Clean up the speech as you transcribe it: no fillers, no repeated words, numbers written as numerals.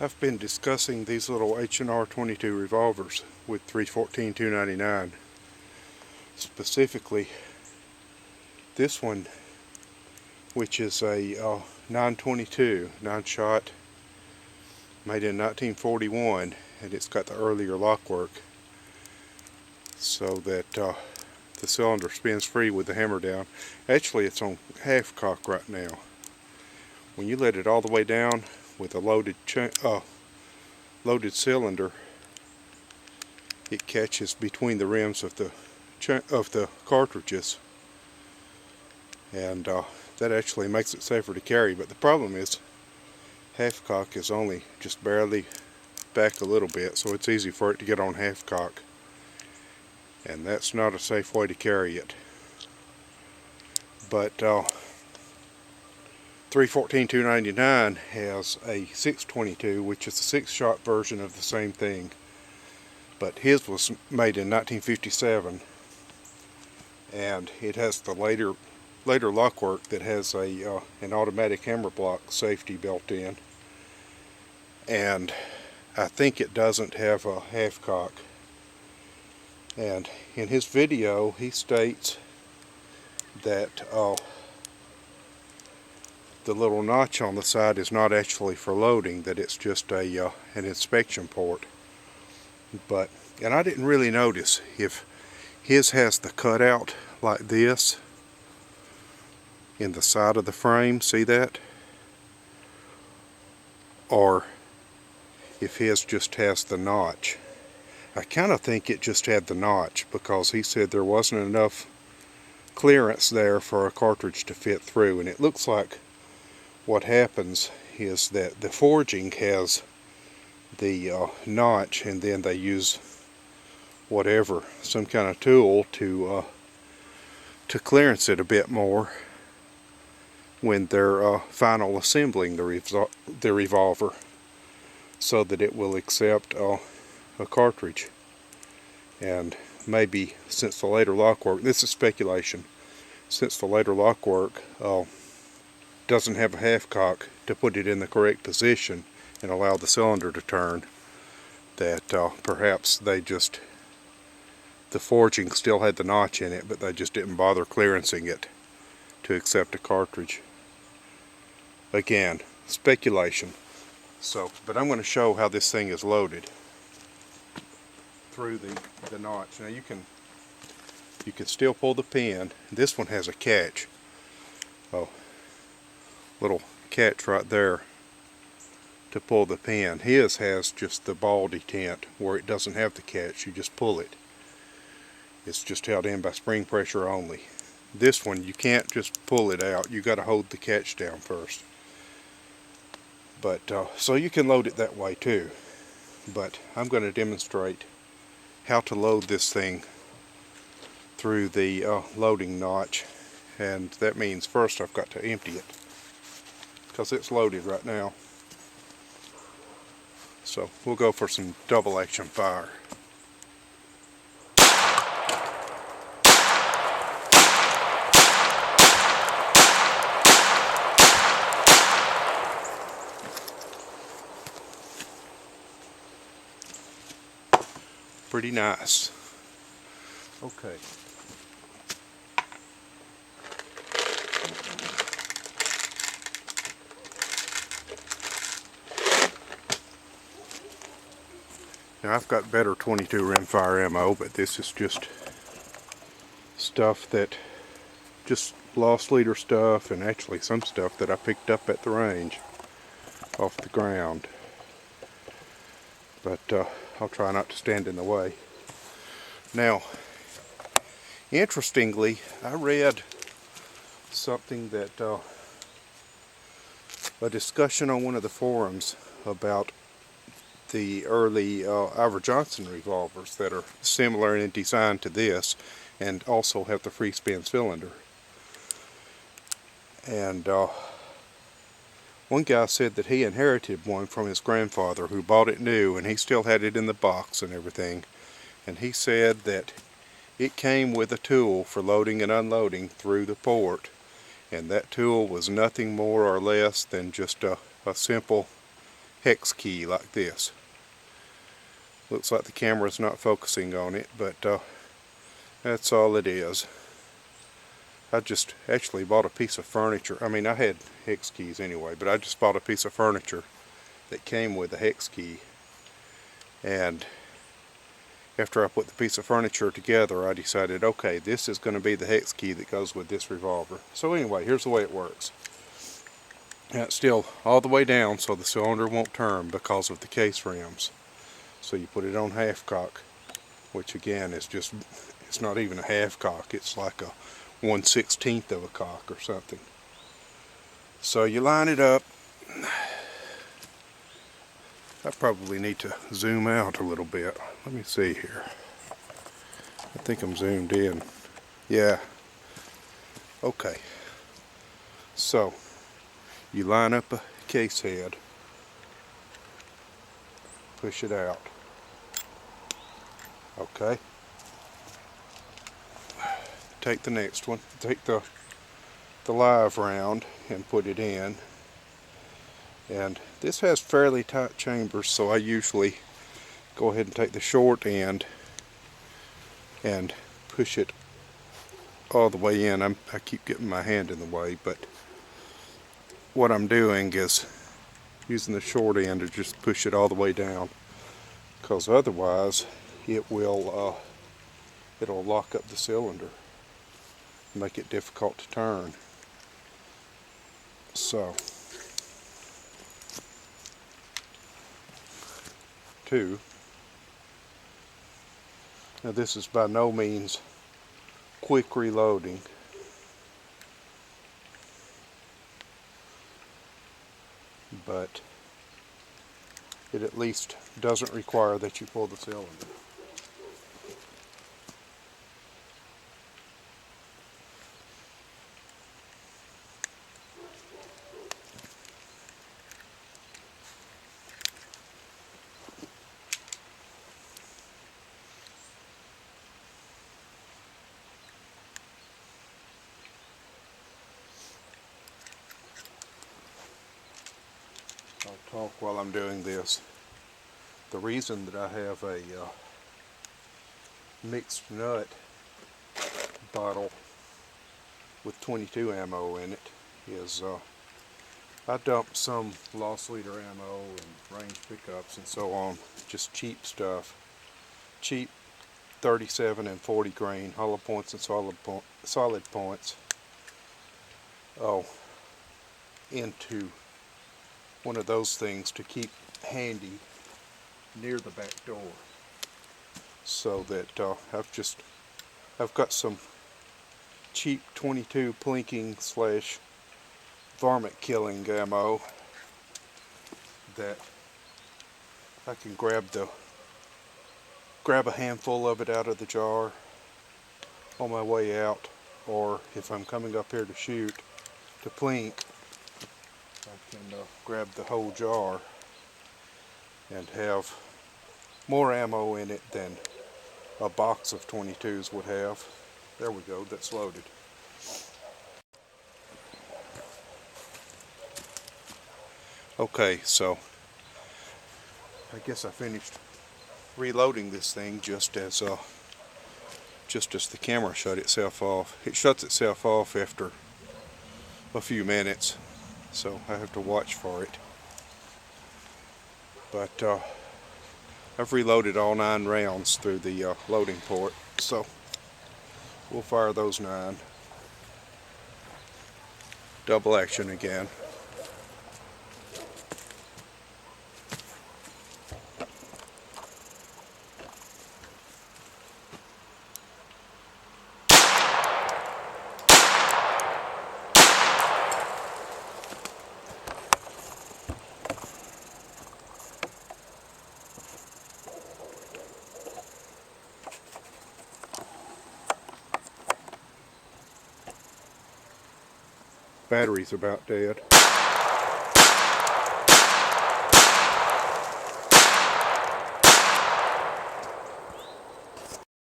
I've been discussing these little H&R 22 revolvers with 314 299. Specifically this one, which is a 922 9-shot made in 1941, and it's got the earlier lock work so that the cylinder spins free with the hammer down. Actually, it's on half cock right now. When you let it all the way down with a loaded cylinder, it catches between the rims of the cartridges, and that actually makes it safer to carry. But the problem is half cock is only just barely back a little bit, so it's easy for it to get on half cock, and that's not a safe way to carry it. But 314 299 has a 622, which is a 6-shot version of the same thing, but his was made in 1957, and it has the later lock work that has an automatic hammer block safety built in, and I think it doesn't have a half cock. And in his video he states that the little notch on the side is not actually for loading, that it's just an inspection port. And I didn't really notice if his has the cutout like this in the side of the frame, see that? Or if his just has the notch. I kind of think it just had the notch, because he said there wasn't enough clearance there for a cartridge to fit through, and it looks like what happens is that the forging has the notch, and then they use some kind of tool to clearance it a bit more when they're final assembling the revolver, so that it will accept a cartridge. And maybe since the later lock work, this is speculation, since the later lock work doesn't have a half cock to put it in the correct position and allow the cylinder to turn, that perhaps the forging still had the notch in it, but they just didn't bother clearancing it to accept a cartridge. Again, speculation. But I'm going to show how this thing is loaded through the notch. Now you can still pull the pin. This one has a catch. Little catch right there to pull the pin. His has just the ball detent where it doesn't have the catch. You just pull it. It's just held in by spring pressure only. This one, you can't just pull it out. You got to hold the catch down first. But so you can load it that way too. But I'm going to demonstrate how to load this thing through the loading notch, and that means first I've got to empty it, because it's loaded right now. So we'll go for some double action fire. Pretty nice. Okay. Now I've got better 22 rimfire ammo, but this is just stuff that, just lost leader stuff, and actually some stuff that I picked up at the range off the ground. But I'll try not to stand in the way. Now, interestingly, I read something that a discussion on one of the forums about the early Ivor Johnson revolvers that are similar in design to this, and also have the free spin cylinder. And one guy said that he inherited one from his grandfather, who bought it new, and he still had it in the box and everything. And he said that it came with a tool for loading and unloading through the port, and that tool was nothing more or less than just a simple hex key like this. Looks like the camera's not focusing on it, but that's all it is. I just actually bought a piece of furniture. I mean, I had hex keys anyway, but I just bought a piece of furniture that came with a hex key. And after I put the piece of furniture together, I decided, okay, this is going to be the hex key that goes with this revolver. So anyway, here's the way it works. And it's still all the way down so the cylinder won't turn because of the case rims. So you put it on half cock, which again is just, it's not even a half cock, it's like a 1/16 of a cock or something. So you line it up. I probably need to zoom out a little bit. Let me see here. I think I'm zoomed in. Yeah. Okay. So you line up a case head, push it out. Okay. Take the next one. Take the live round and put it in. And this has fairly tight chambers, so I usually go ahead and take the short end and push it all the way in. I keep getting my hand in the way, but what I'm doing is using the short end to just push it all the way down, because otherwise it will it'll lock up the cylinder, make it difficult to turn. So now this is by no means quick reloading, but it at least doesn't require that you pull the cylinder. I'll talk while I'm doing this. The reason that I have a mixed nut bottle with 22 ammo in it is I dumped some loss leader ammo and range pickups and so on, just cheap stuff, cheap 37 and 40 grain hollow points and solid points, into one of those things to keep handy near the back door, so that I've got some cheap 22 plinking / varmint killing ammo that I can grab a handful of it out of the jar on my way out, or if I'm coming up here to shoot to plink, I can grab the whole jar and have more ammo in it than a box of 22s would have. There we go, that's loaded. Okay, so I guess I finished reloading this thing just as the camera shut itself off. It shuts itself off after a few minutes, so I have to watch for it. But I've reloaded all 9 rounds through the loading port, so we'll fire those 9. Double action again. Battery's about dead.